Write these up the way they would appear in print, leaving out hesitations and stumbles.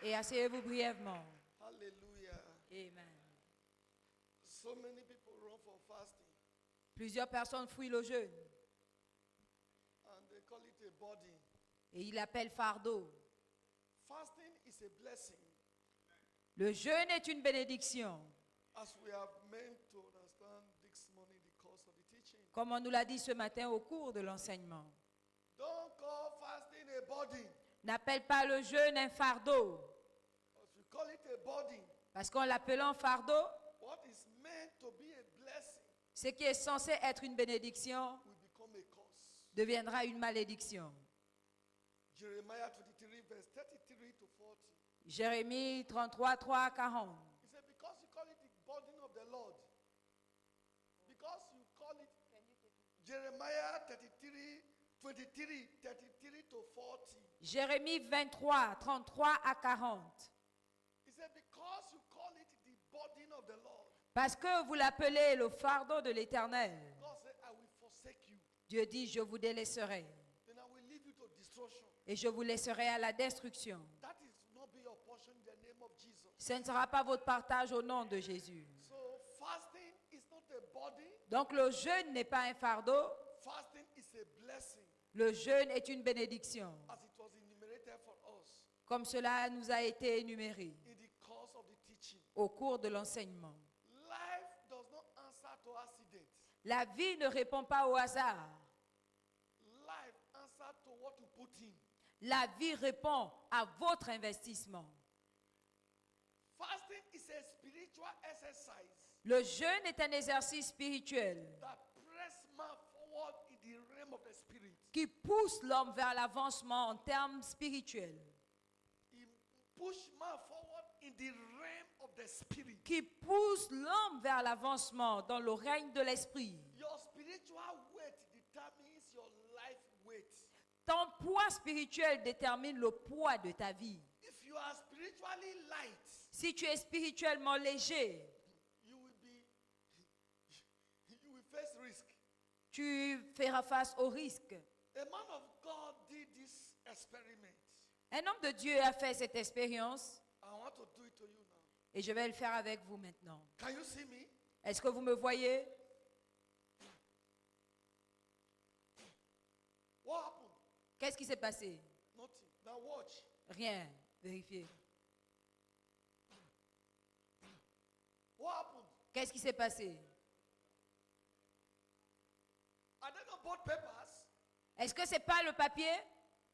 Et asseyez-vous brièvement. Hallelujah. Amen. So many people run for fasting Plusieurs personnes fuient le jeûne and they call it a body. et ils l'appellent fardeau. Fasting is a blessing, Le jeûne est une bénédiction, as we have meant to understand this morning the course of the teaching. comme on nous l'a dit ce matin au cours de l'enseignement. Don't call fasting a body. N'appelle pas le jeûne un fardeau, As we call it a body, parce qu'en l'appelant fardeau, what is meant to be a blessing ce qui est censé être une bénédiction will become a curse. deviendra une malédiction. Jeremiah 23, verse 33 to 40. Jérémie 33, 3 à 40. He said, because you call it the burden of the Lord, because you call it Jeremiah 33, 23, 33 to 40. Jérémie 23, 33 à 40. He said, because you call it the burden of the Lord, Parce que vous l'appelez le fardeau de l'Éternel. God said, I will forsake you. Dieu dit, je vous délaisserai Then I will leave you to destruction. et je vous laisserai à la destruction. That is not be your portion in the name of Jesus. Ce ne sera pas votre partage au nom de Jésus. So fasting is not a body. Donc le jeûne n'est pas un fardeau, Fasting is a blessing, le jeûne est une bénédiction, as it was enumerated for us comme cela nous a été énuméré in the course of the teaching. au cours de l'enseignement. Life does not answer to accident. La vie ne répond pas au hasard. Life answers to what you put in. La vie répond à votre investissement. Fasting is a spiritual exercise Le jeûne est un exercice spirituel that press man forward in the realm of the spirit. qui pousse l'homme vers l'avancement en termes spirituels, It push man forward in the realm of the spirit. qui pousse l'homme vers l'avancement dans le règne de l'esprit. Your spiritual weight determines your life weight. Ton poids spirituel détermine le poids de ta vie. If you are spiritually light, Si tu es spirituellement léger, you will face risk. tu feras face au risque. A man of God did this experiment. Un homme de Dieu a fait cette expérience I want to do it to you now. et je vais le faire avec vous maintenant. Can you see me? Est-ce que vous me voyez? What happened? Qu'est-ce qui s'est passé? Nothing. Now watch. Rien. Vérifiez. What happened? Qu'est-ce qui s'est passé? Are they not both papers? Est-ce que c'est pas le papier?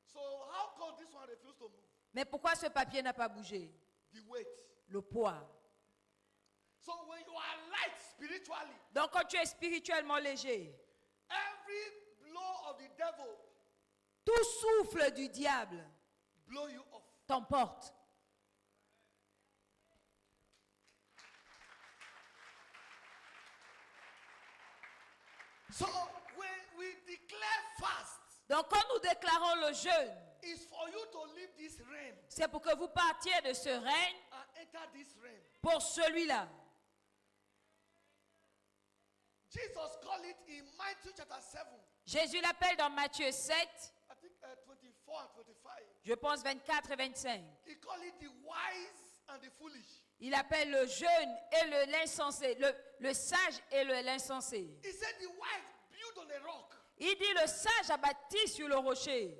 So how come this one refused to move? Mais pourquoi ce papier n'a pas bougé? The weight. Le poids. So when you are light spiritually, Donc quand tu es spirituellement léger, every blow of the devil tout souffle du diable blow you off. t'emporte. So when we declare fast, Donc quand nous déclarons le jeûne, it's for you to leave this realm c'est pour que vous partiez de ce règne and enter this realm. pour celui-là. Jesus called it in Matthew chapter 7. Jésus l'appelle dans Matthieu 7, I think 24 and 25. je pense 24 et 25. He called it the wise and the foolish. Il appelle le jeune et l'insensé, le sage et l'insensé. He said the wise build on a rock. Il dit le sage a bâti sur le rocher.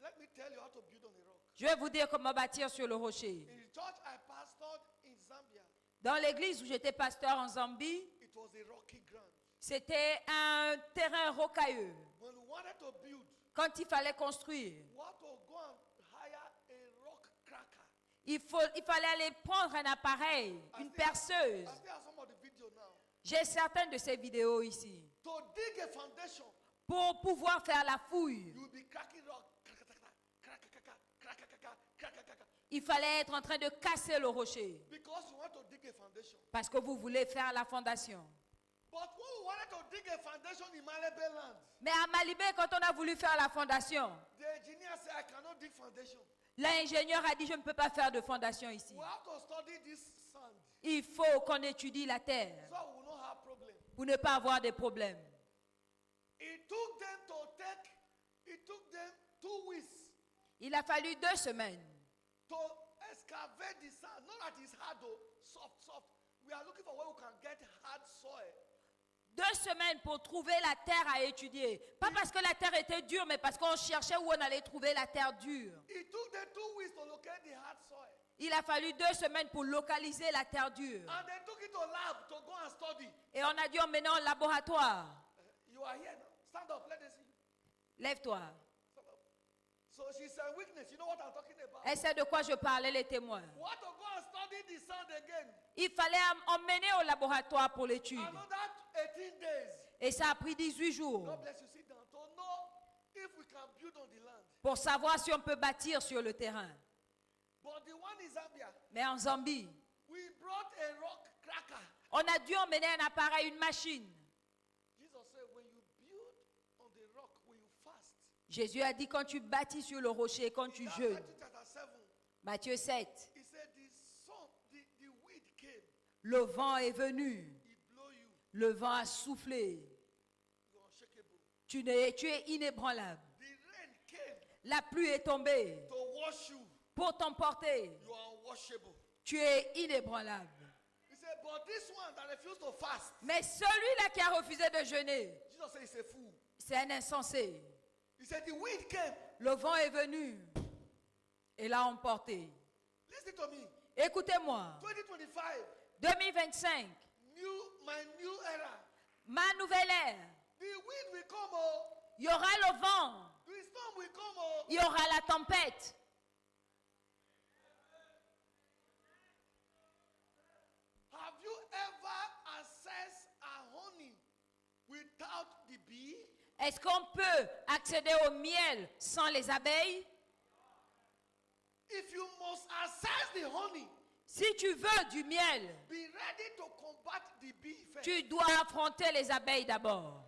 Let me tell you how to build on a rock. Je vais vous dire comment bâtir sur le rocher. In the church I pastored in Zambia, Dans l'église où j'étais pasteur en Zambie, it was a rocky ground. c'était un terrain rocailleux. When we wanted to build, Quand il fallait construire, we had to go and hire a rock cracker. il fallait aller prendre un appareil, une perceuse. I still have some of the video now. J'ai certaines de ces vidéos ici. To dig a foundation, Pour pouvoir faire la fouille, you will be cracking rock. il fallait être en train de casser le rocher. Because you want to dig a foundation. Parce que vous voulez faire la fondation. But when we wanted to dig a foundation in Malebe land, Mais à Malibé, quand on a voulu faire la fondation, the engineer said, I cannot dig foundation. l'ingénieur a dit, je ne peux pas faire de fondation ici. We have to study this sand Il faut qu'on étudie la terre so we will not have problem. pour ne pas avoir de problèmes. It took them 2 weeks Il a fallu 2 semaines to excavate heart is hard though, soft. We are looking for where we can get hard soil. 2 semaines pour trouver la terre à étudier. Pas parce que la terre était dure, mais parce qu'on cherchait où on allait trouver la terre dure. It took them 2 weeks to locate the hard soil. Il a fallu 2 semaines pour localiser la terre dure. And they took it to lab to go and study. Et on a dû emmener en laboratoire. You are here now. Stand up, let us see you. Lève-toi. Stand up. So she's a weakness. You know what I'm talking about? Elle sait de quoi je parlais, les témoins. What to go and study the sound again? Il fallait emmener au laboratoire pour l'étude. Another 18 days. Et ça a pris 18 jours God bless you. Sit down. To know if we can build on the land. pour savoir si on peut bâtir sur le terrain. But the one in Zambia, Mais en Zambie, we brought a rock cracker. on a dû emmener un appareil, une machine. Jesus said, when you build on the rock, when you fast. Jésus a dit quand tu bâtis sur le rocher, quand tu In that jeûnes. Matthew chapter 7, Matthieu 7. he said, the wind came. Le vent est venu. He blow you. Le vent a soufflé. You're unshakable. Tu es inébranlable. The rain came La pluie est tombée to wash you. pour t'emporter. You are unwashable. Tu es inébranlable. He said, but this one that refused to fast, Mais celui-là qui a refusé de jeûner, Jesus said, he's a fool. c'est un insensé. He said, the wind came. Le vent est venu et l'a emporté. Listen to me. Écoutez-moi. 2025, 2025, my new era. ma nouvelle ère. The wind will come, oh. Il y aura le vent. The storm will come, oh. Il y aura la tempête. Have you ever accessed a honey without the bee? Est-ce qu'on peut accéder au miel sans les abeilles? If you must access the honey, Si tu veux du miel, be ready to combat the bee first. tu dois affronter les abeilles d'abord.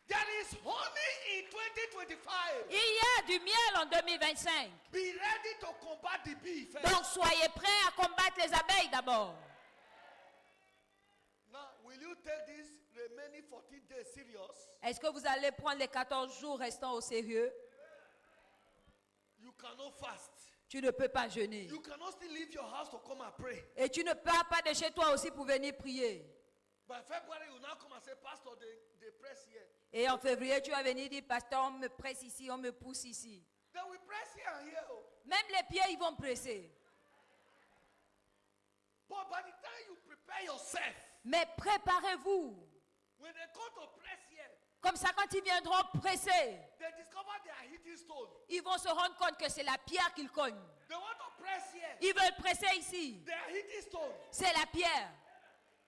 There is honey in 2025. Il y a du miel en 2025. Be ready to combat the bee first. Donc soyez prêts à combattre les abeilles d'abord. Now, will you take this remaining 14 days serious? Est-ce que vous allez prendre les 14 jours restants au sérieux? You cannot fast. Tu ne peux pas jeûner. You cannot still leave your house to come and pray. Et tu ne pars pas de chez toi aussi pour venir prier. By February, you now come and say, Pastor, they press here. Et en février, tu vas venir dire, pasteur, on me presse ici, on me pousse ici. Then we press here and here. Oh. Même les pieds, ils vont presser. But by the time you prepare yourself, Mais préparez-vous. when they come to press here, Comme ça, quand ils viendront presser, they discover they are hitting stone. ils vont se rendre compte que c'est la pierre qu'ils cognent. They want to press here. Ils veulent presser ici. They are hitting stone. C'est la pierre.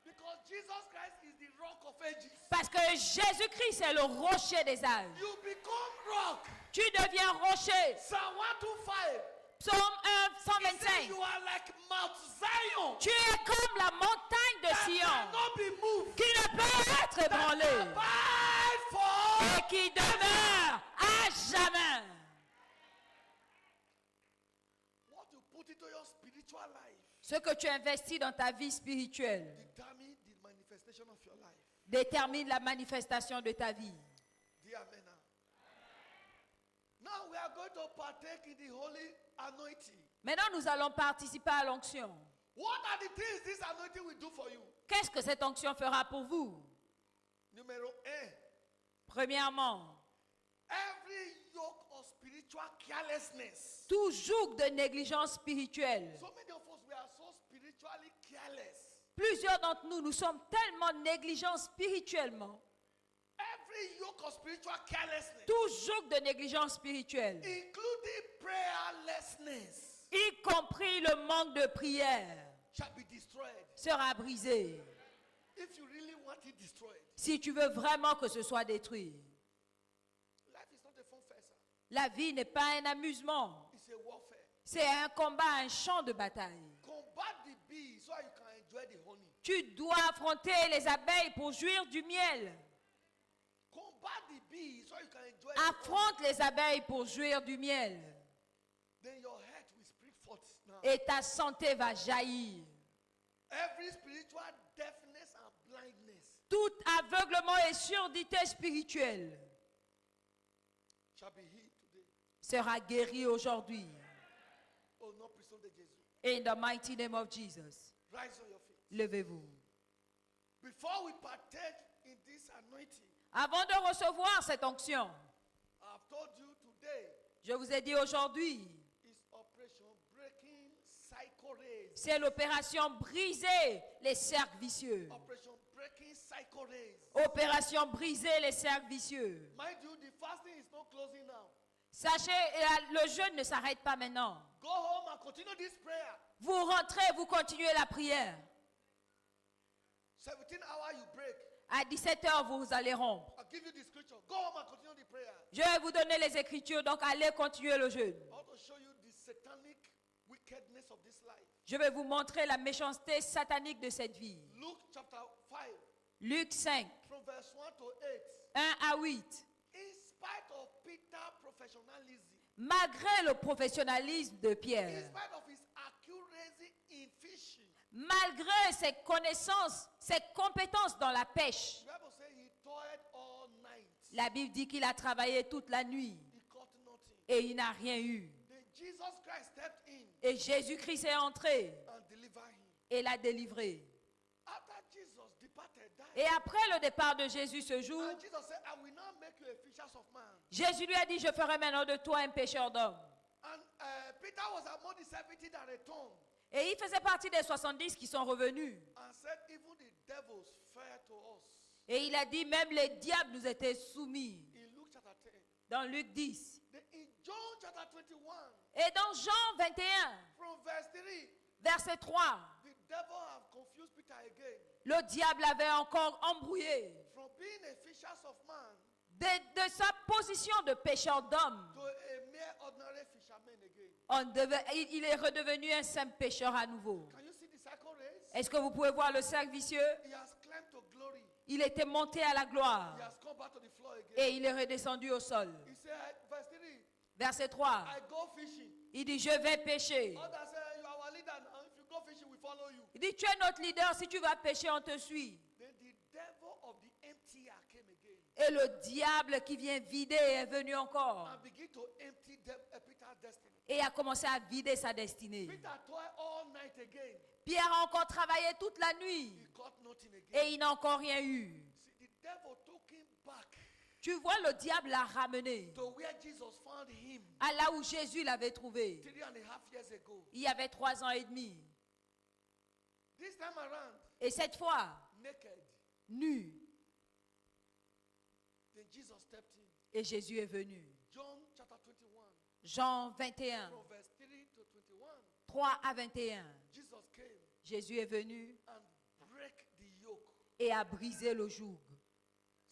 Because Jesus Christ is the rock of ages. Parce que Jésus-Christ est le rocher des âges. You become rock. Tu deviens rocher. Psalm 125. Psaume 1, He said 125. you are like Mount Zion. Tu es comme la montagne de That Sion, cannot be moved. qui ne peut être That ébranlée abide for. et qui demeure à jamais. What you put into your spiritual life Ce que tu investis dans ta vie spirituelle determine the manifestation of your life. détermine la manifestation de ta vie. Dear amen. Now we are going to partake in the holy anointing. Maintenant, nous allons participer à l'onction. What are the things this anointing will do for you? Qu'est-ce que cette onction fera pour vous? Numéro 1. Premièrement, Every yoke of spiritual carelessness. tout joug de négligence spirituelle. So many of us, we are so spiritually careless. Plusieurs d'entre nous, nous sommes tellement négligents spirituellement. Every yoke of spiritual carelessness, Tout joug de négligence spirituelle, including prayerlessness, y compris le manque de prière, shall be destroyed. sera brisé. If you really want it destroyed, Si tu veux vraiment que ce soit détruit. life is not a fun fair, sir. La vie n'est pas un amusement. It's a warfare. C'est un combat, un champ de bataille. Combat the bee so you can enjoy the honey. Tu dois affronter les abeilles pour jouir du miel. Combat the bee so you can enjoy the honey. Affronte les abeilles pour jouir du miel. Then your head will spring forth now. Et ta santé va jaillir. Every spiritual deafness and blindness Tout aveuglement et surdité spirituelle shall be healed today. sera guéri aujourd'hui. Oh, not puissant de Jésus. In the mighty name of Jesus. Rise on your feet. Levez-vous. Before we partake in this anointing, Avant de recevoir cette onction, I've told you today je vous ai dit aujourd'hui, is Operation Breaking Cycle Race. c'est l'opération briser les cercles vicieux. Operation Breaking Cycle Race. Opération briser les cercles vicieux. Mind you, the fasting is not closing now. Sachez, le jeûne ne s'arrête pas maintenant. Go home and continue this prayer. Vous rentrez, vous continuez la prière. 17 hours you break. À 17h, vous allez rompre. I'll give you the scripture. Go home and continue the prayer. Je vais vous donner les écritures, donc allez continuer le jeûne. I want to show you the satanic wickedness of this life. Je vais vous montrer la méchanceté satanique de cette vie. Luke chapter 5, Luc 5, from verse 1 to 8. 1 à 8. In spite of Peter's professionalism, Malgré le professionnalisme de in Pierre, spite of his accuracy in fishing, malgré ses connaissances, ses compétences dans la pêche, the Bible says he toiled all night. la Bible dit qu'il a travaillé toute la nuit He caught nothing. et il n'a rien eu. Then Jesus Christ stepped in Et Jésus-Christ est entré and delivered him. et l'a délivré. After Jesus departed, Et après le départ de Jésus ce jour, and Jesus said, I will now make you a fishers of man. Jésus lui a dit, je ferai maintenant de toi un pêcheur d'hommes. And Peter was among the 70 that returned Et il faisait partie des 70 qui sont revenus. and said, even the devils fear to us. Et il a dit, même les diables nous étaient soumis. In Luke chapter 10. Dans Luc 10. Then in John chapter 21, Et dans Jean 21, from verse 3, verset 3, the devil have confused Peter again. le diable avait encore embrouillé From being a fishers of man de sa position de pêcheur d'hommes. to a mere ordinary fisherman again. Il est redevenu un simple pêcheur à nouveau. Can you see the cycle race? Est-ce que vous pouvez voir le cercle vicieux? He has climbed to glory. Il était monté à la gloire He has come back to the floor again. et il est redescendu au sol. He said, verse 3, Verset 3, I go fishing. il dit, je vais pêcher. Others say, you are our leader now. If you go fishing, we follow you. Il dit, tu es notre leader, si tu vas pêcher, on te suit. Then the devil of the emptier came again Et le diable qui vient vider est venu encore and began to empty Peter's destiny. et a commencé à vider sa destinée. Peter toiled all night again. Pierre a encore travaillé toute la nuit He caught nothing again. et il n'a encore rien eu. See, the devil took him back Tu vois, le diable l'a ramené to where Jesus found him à là où Jésus l'avait trouvé 3.5 years ago. il y avait 3 ans et demi. This time around, Et cette fois, naked. nu. Then Jesus stepped in. Et Jésus est venu. John chapter 21, Jean 21, from verse 3 to 21. 3 à 21. Jesus came Jésus est venu and break the yoke. et a brisé le joug.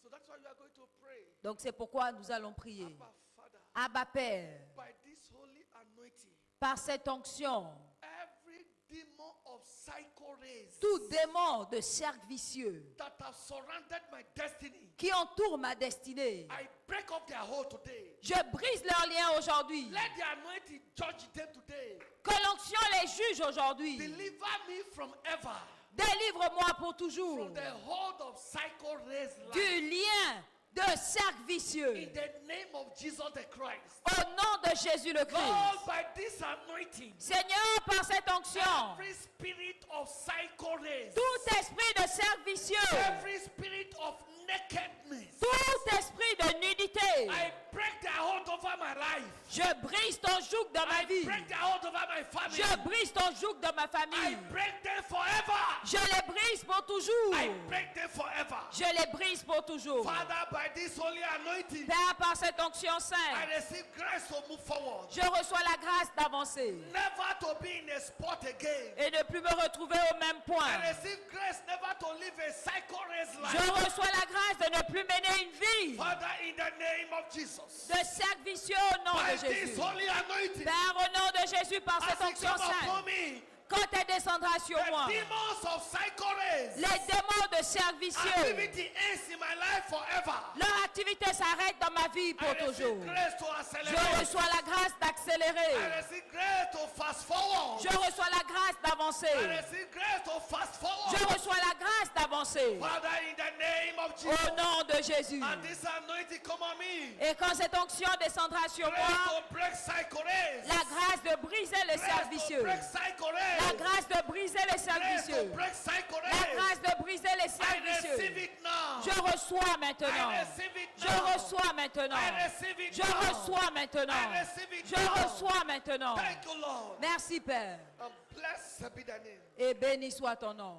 So that's why we are going to pray. Donc c'est pourquoi nous allons prier. Abba, Father, Abba Père, by this holy anointing, par cette onction, every demon of cycle race tout démon de cercle vicieux that have surrounded my destiny, qui entoure ma destinée, I break off their hold today. je brise leurs liens aujourd'hui. Let the anointing judge them today. Que l'onction les juge aujourd'hui. Deliver me from ever, Délivre-moi pour toujours from the hold of cycle race life. du lien de cercle vicieux. In the name of Jesus the Christ. Au nom de Jésus le Lord, Christ. by this anointing, Seigneur, par cette onction, every spirit of cycle race, tout esprit de cercle vicieux, every spirit of nakedness, tout esprit de nudité, I break their hold over my life. je brise ton joug dans ma I vie. break their hold over my family. Je brise ton joug dans ma I famille. break them forever. Je les brise pour toujours. I break them forever. Je les brise pour toujours. Father, by this holy anointing, Père, par cette onction I sainte, receive grace to move forward. je reçois la grâce d'avancer Never to be in a spot again. et ne plus me retrouver au même point. I receive grace never to live a cycle race Je life. reçois la grâce de ne plus mener une vie Father, in the name of Jesus, de cercle vicieux au nom by de this Jésus. holy anointing, Père, au nom de Jésus, par cette as it onction come upon sainte, me, quand elle descendra sur the moi, demons of cycle race, les démons de cercle vicieux, activity ends in my life forever. leur activité s'arrête dans ma vie I pour toujours. receive grace to Je accelerate. reçois la grâce I d'accélérer. receive grace to fast fast forward. Je reçois la grâce I d'avancer. receive grace to fast forward. Je reçois la grâce d'avancer. Father, in the name of Au Jesus. nom de Jésus. And this anointing come on me. Et quand cette onction descendra sur Grace moi, to break cycles. la grâce de briser les Grace cercles to vicieux. break cycles. La grâce de briser les cercles Grace to vicieux. break cycles. La grâce de briser les I cercles receive vicieux. it now. Je reçois maintenant. I receive it Je now. reçois maintenant. I receive it Je now. reçois maintenant. I receive it Je now. reçois maintenant. Thank you, Lord. Merci Père. And blessed be thy name. Et béni soit ton nom.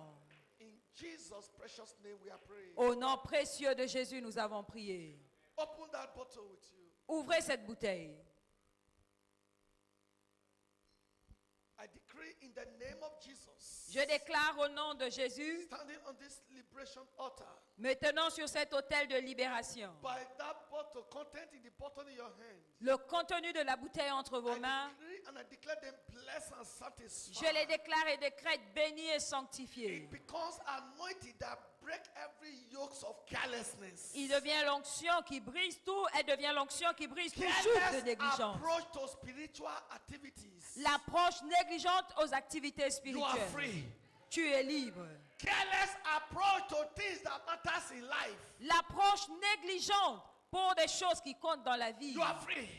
In Jesus' precious name we are praying. Au nom précieux de Jésus, nous avons prié. Open that bottle with you. Ouvrez cette bouteille. I decree in the name of Jesus. Je déclare au nom de Jésus, Standing on this liberation altar. maintenant sur cet autel de libération, By that bottle, content in the bottle in your hand. le contenu de la bouteille entre vos mains, I decree and I declare them blessed and satisfied. je les déclare et décrète bénis et sanctifiés. It becomes anointed that break every yoke of carelessness. Il devient l'onction qui brise tout, elle devient l'onction qui brise tout joug de Careless négligence. approach to spiritual activities. L'approche négligente aux activités You are spirituelles. free. Tu es libre. Careless approach to things that matters in life. L'approche négligente pour des choses qui comptent dans la vie. You are free.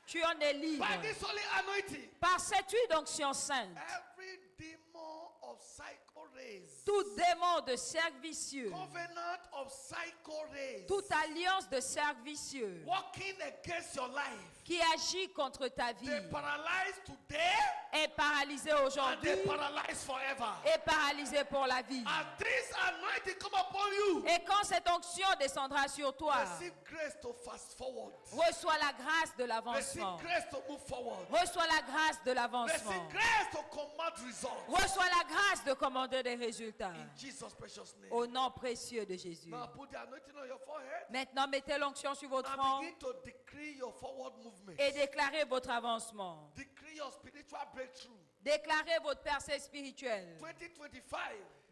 Tu en es libre. By this holy anointing, Par cette huile d'onction sainte, every demon of psycho rays, tout démon de cercle vicieux, covenant of psycho rays, toute alliance de cercle vicieux working against your life, qui agit contre ta vie they paralyze today est paralysé and aujourd'hui they paralyze forever. et paralysé pour la vie. And this anointing come upon you. Et quand cette onction descendra sur toi, Receive grace to fast forward. reçois la grâce de Receive l'avancement. grace to move forward. Reçois la grâce de l'avancement. Receive grace to command results. Reçois la grâce de commander des résultats. In Jesus' precious name. Au nom précieux de Jésus. Now put the anointing on your forehead Maintenant, mettez l'onction sur votre and front begin to decree your forward movement. et déclarez votre avancement. Decree your spiritual breakthrough. Déclarez votre percée spirituelle. 2025.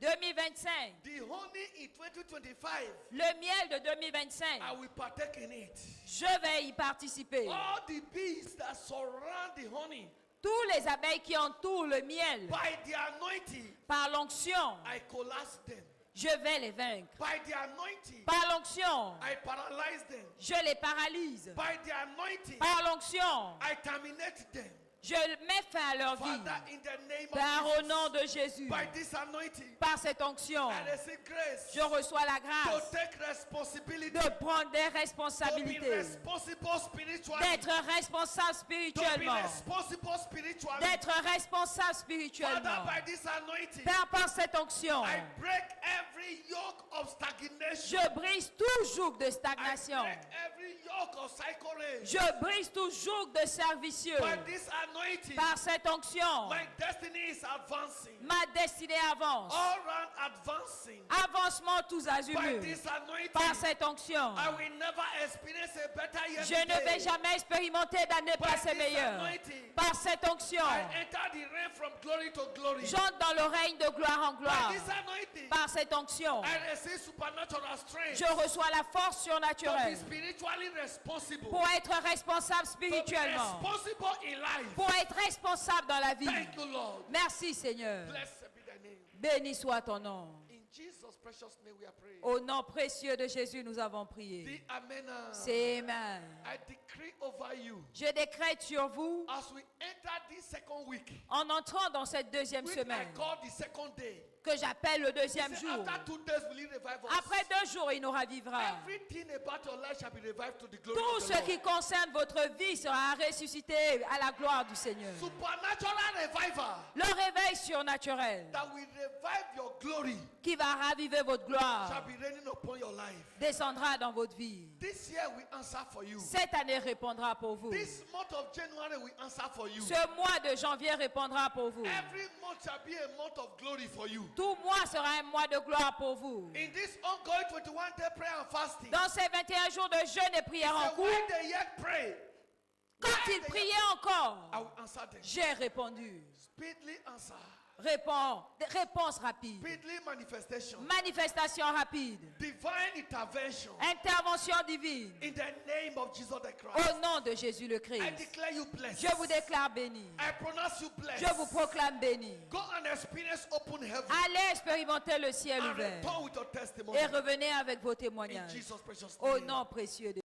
2025, The honey in 2025. le miel de 2025, I will partake in it. je vais y participer. All the bees that surround the honey, Tous les abeilles qui entourent le miel, by the anointing, par l'onction, I collapse them. je vais les vaincre. By the anointing, Par l'onction, I paralyze them. je les paralyse. By the anointing, Par l'onction, I terminate them. je mets fin à leur vie. Father, in the name Père, of au Jesus, nom de Jésus, by this anointing, par cette onction, I receive grace je reçois la to grâce take responsibility, de prendre des to be responsabilités, responsible spiritually, d'être responsable to be spirituellement, responsible spiritually. d'être responsable Father, spirituellement. by this anointing, Père, par cette onction, I break every yoke of stagnation. je brise tout joug de I stagnation. break every yoke of cycle. Je brise tout joug de servicieux. By this anointing, Par cette onction, my destiny is advancing. ma destinée avance. All round advancing. Avancement tous By azimuts. this anointing, Par cette onction, I will never experience a better year. je ne vais jamais expérimenter d'années By passées this meilleures. anointing, Par cette onction, I enter the rain from glory to glory. j'entre dans le règne de gloire en By gloire. this anointing, Par cette onction, I receive supernatural strength je reçois la force to be surnaturelle spiritually responsible. pour être responsable To be spirituellement, responsible in life. pour être responsable dans la vie. Thank you, Lord. Merci Seigneur. Blessed be thy name. Béni soit ton nom. In Jesus' precious name we are praying. Au nom précieux de Jésus, nous avons prié. The Amen. C'est Amen. I decree over you Je décrète sur vous, as we enter this second week, en entrant dans cette deuxième which I semaine, call the second day. que j'appelle le deuxième Say, jour. after 2 days will he revive us. Après 2 jours, il nous ravivra. Everything about your life shall be revived to the glory Tout of the ce qui Lord. concerne votre vie sera ressuscité à la gloire du Seigneur. Supernatural revival Le réveil surnaturel that will revive your glory qui va raviver votre shall gloire be raining upon your life. descendra dans votre vie. This year we answer for you. Cette année répondra pour vous. This month of January we answer for you. Ce mois de janvier répondra pour vous. Every month shall be a month of glory for you. Tout mois sera un mois de gloire pour vous. In this ongoing 21 day prayer and fasting, Dans ces 21 jours de jeûne et prière en say, cours, when they yet pray, quand ils priaient encore, I will answer them. j'ai répondu. Speedily answer. Réponse rapide. Speedily manifestation. Manifestation rapide. Divine intervention. Intervention divine. In the name of Jesus the Christ. Au nom de Jésus le I Christ. declare you blessed. Je vous déclare béni. I pronounce you blessed. Je vous proclame béni. Go and experience open heaven. Allez expérimenter le ciel And ouvert. return with your testimony. Et revenez avec vos In témoignages. Jesus' precious Au name. nom précieux de